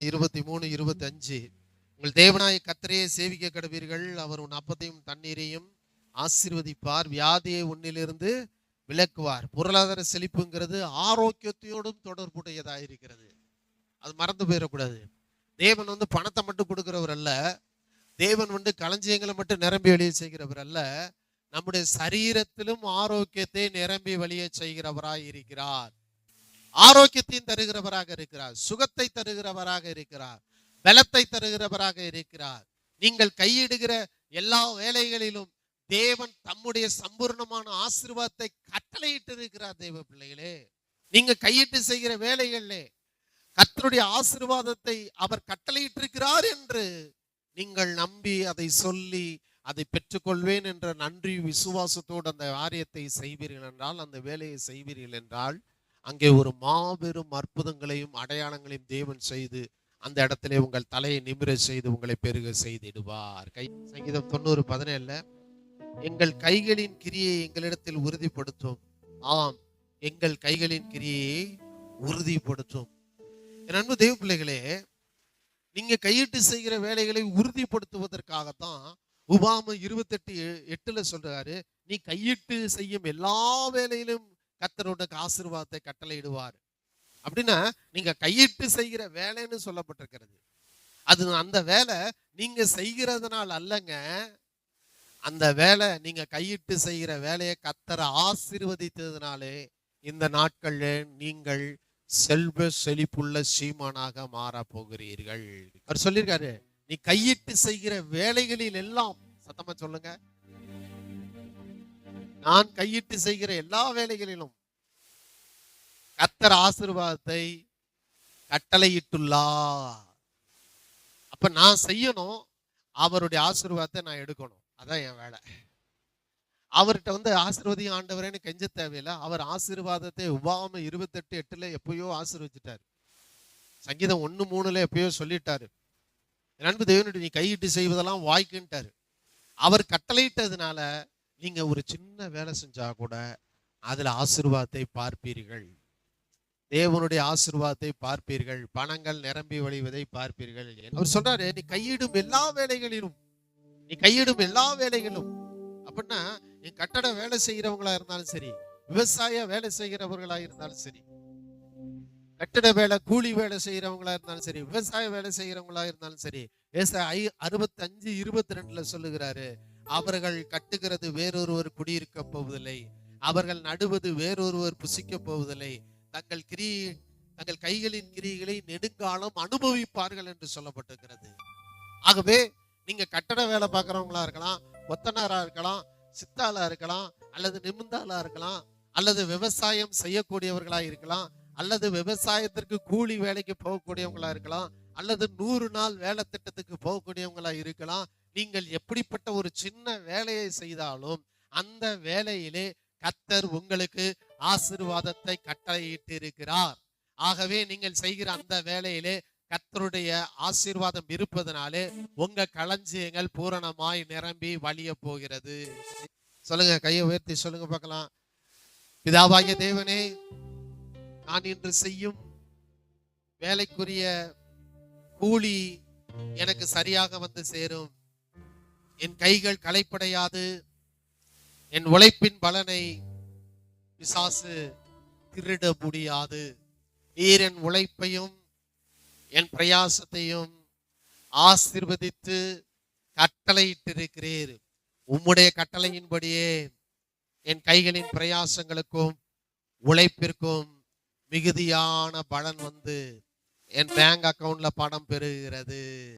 23, 25. உங்கள் தேவனாய கர்த்தரையே சேவிக்க கடவீர்கள். அவர் உன் அப்பத்தையும் தண்ணீரையும் ஆசீர்வதிப்பார். வியாதியை உன்னிலிருந்து விலக்குவார். பொருளாதார செழிப்புங்கிறது ஆரோக்கியத்தோடும் தொடர்புடையதாக இருக்கிறது. அது மறந்து போயிடக்கூடாது. தேவன் பணத்தை மட்டும் கொடுக்கிறவர் அல்ல. தேவன் களஞ்சியங்களை மட்டும் நிரம்பி வழிய செய்கிறவர் அல்ல. நம்முடைய சரீரத்திலும் ஆரோக்கியத்தை நிரம்பி வழிய செய்கிறவராய் இருக்கிறார். ஆரோக்கியத்தையும் தருகிறவராக இருக்கிறார். சுகத்தை தருகிறவராக இருக்கிறார். பலத்தை தருகிறவராக இருக்கிறார். நீங்கள் கையிடுகிற எல்லா வேலைகளிலும் தேவன் தம்முடைய சம்பூர்ணமான ஆசீர்வாதத்தை கட்டளையிட்டு இருக்கிறார். தேவ பிள்ளைகளே, நீங்க கையிட்டு செய்கிற வேலைகளிலே கர்த்தருடைய ஆசீர்வாதத்தை அவர் கட்டளையிட்டிருக்கிறார் என்று நீங்கள் நம்பி அதை சொல்லி அதை பெற்றுக்கொள்வேன் என்ற நன்றி விசுவாசத்தோடு அந்த காரியத்தை செய்வீர்கள் என்றால், அந்த வேலையை செய்வீர்கள் என்றால், அங்கே ஒரு மாபெரும் அற்புதங்களையும் அடையாளங்களையும் தேவன் செய்து அந்த இடத்திலே உங்கள் தலையை நிமிர செய்து உங்களை பெருக செய்திடுவார். சங்கீதம் 90:17, எங்கள் கைகளின் கிரியை எங்களிடத்தில் உறுதிப்படுத்தும். ஆம், எங்கள் கைகளின் கிரியை உறுதிப்படுத்தும். என் அன்பு தேவ பிள்ளைகளே, நீங்க கையிட்டு செய்கிற வேலைகளை உறுதிப்படுத்துவதற்காகத்தான் உபாகமம் 28:8 சொல்றாரு, நீ கையிட்டு செய்யும் எல்லா வேலையிலும் கர்த்தர் உனக்கு ஆசீர்வாதத்தை கட்டளையிடுவார். அப்படின்னா நீங்க கையிட்டு செய்கிற வேலைன்னு சொல்லப்பட்டிருக்கிறது. அது அந்த வேலை நீங்க செய்கிறதுனால அல்லங்க. அந்த வேலை நீங்க கையிட்டு செய்கிற வேலையை கர்த்தர் ஆசீர்வதித்ததுனாலே இந்த நாட்கள்ல நீங்கள் செல்வ செழிப்புள்ள சீமானாக மாற போகிறீர்கள். அவர் சொல்லியிருக்காரு, நீ கையிட்டு செய்கிற வேலைகளில் எல்லாம், சத்தமா சொல்லுங்க, நான் கையிட்டு செய்கிற எல்லா வேலைகளிலும் கர்த்தர் ஆசீர்வாதத்தை கட்டளையிட்டுள்ளார். அப்ப நான் செய்யணும், அவருடைய ஆசீர்வாதத்தை நான் எடுக்கணும். அதான் என் வேலை. அவர்கிட்ட ஆசீர்வதியும் ஆண்டவரேன்னு கெஞ்ச தேவையில்லை. அவர் ஆசீர்வாதத்தை உபாகமம் 28:8 எப்பயோ ஆசீர்வதிச்சிட்டாரு. சங்கீதம் 1:3 எப்பயோ சொல்லிட்டாரு. நண்பு தேவனுடைய நீ கையிட்டு செய்வதெல்லாம் வாய்க்குன்ட்டாரு. அவர் கட்டளையிட்டதுனால நீங்க ஒரு சின்ன வேலை செஞ்சா கூட அதுல ஆசீர்வாதத்தை பார்ப்பீர்கள். தேவனுடைய ஆசீர்வாதத்தை பார்ப்பீர்கள். பணங்கள் நிரம்பி வழிவதை பார்ப்பீர்கள். அவர் சொல்றாரு, நீ கையிடும் எல்லா வேலைகளிலும், நீ கையிடும் எல்லா வேலைகளும். அப்படின்னா நீ கட்டட வேலை செய்கிறவங்களா இருந்தாலும் சரி, விவசாய வேலை செய்கிறவர்களா இருந்தாலும் சரி, கட்டட வேலை கூலி வேலை செய்கிறவங்களா இருந்தாலும் சரி, விவசாய வேலை செய்கிறவங்களா இருந்தாலும் சரி, ஏசாயா 65:22 சொல்லுகிறாரு, அவர்கள் கட்டுகிறது வேறொருவர் குடியிருக்க போவதில்லை, அவர்கள் நடுவது வேறொருவர் புசிக்க போவதில்லை, தங்கள் கைகளின் கிரியைகளை நெடுங்காலம் அனுபவிப்பார்கள் என்று சொல்லப்பட்டிருக்கிறது. ஆகவே நீங்க கட்டட வேலை பார்க்கிறவங்களா இருக்கலாம், ஒத்தனாரா இருக்கலாம், சித்தாளா இருக்கலாம், அல்லது நிமிந்தாளா இருக்கலாம், அல்லது விவசாயம் செய்யக்கூடியவர்களா இருக்கலாம், அல்லது விவசாயத்திற்கு கூலி வேலைக்கு போகக்கூடியவங்களா இருக்கலாம், அல்லது 100 நாள் வேலை திட்டத்துக்கு போகக்கூடியவங்களா இருக்கலாம். நீங்கள் எப்படிப்பட்ட ஒரு சின்ன வேலையை செய்தாலும் அந்த வேலையிலே கர்த்தர் உங்களுக்கு ஆசீர்வாதத்தை கட்டளையிட்டு இருக்கிறார். ஆகவே நீங்கள் செய்கிற அந்த வேலையிலே கர்த்தருடைய ஆசீர்வாதம் இருப்பதனாலே உங்க களஞ்சியங்கள் பூரணமாய் நிரம்பி வழிய போகிறது. சொல்லுங்க, கையை உயர்த்தி சொல்லுங்க பார்க்கலாம். பிதாவாகிய தேவனே, நான் இன்று செய்யும் வேலைக்குரிய கூலி எனக்கு சரியாக சேரும். என் கைகள் களைப்படையாது. என் உழைப்பின் பலனை பிசாசு திருட முடியாது. நீர் என் உழைப்பையும் என் பிரயாசத்தையும் ஆசீர்வதித்து கட்டளையிட்டிருக்கிறீர். உம்முடைய கட்டளையின்படியே என் கைகளின் பிரயாசங்களுக்கும் உழைப்பிற்கும் மிகுதியான பலன் என் பேங்க் அக்கவுண்ட்ல பணம் பெறுகிறது.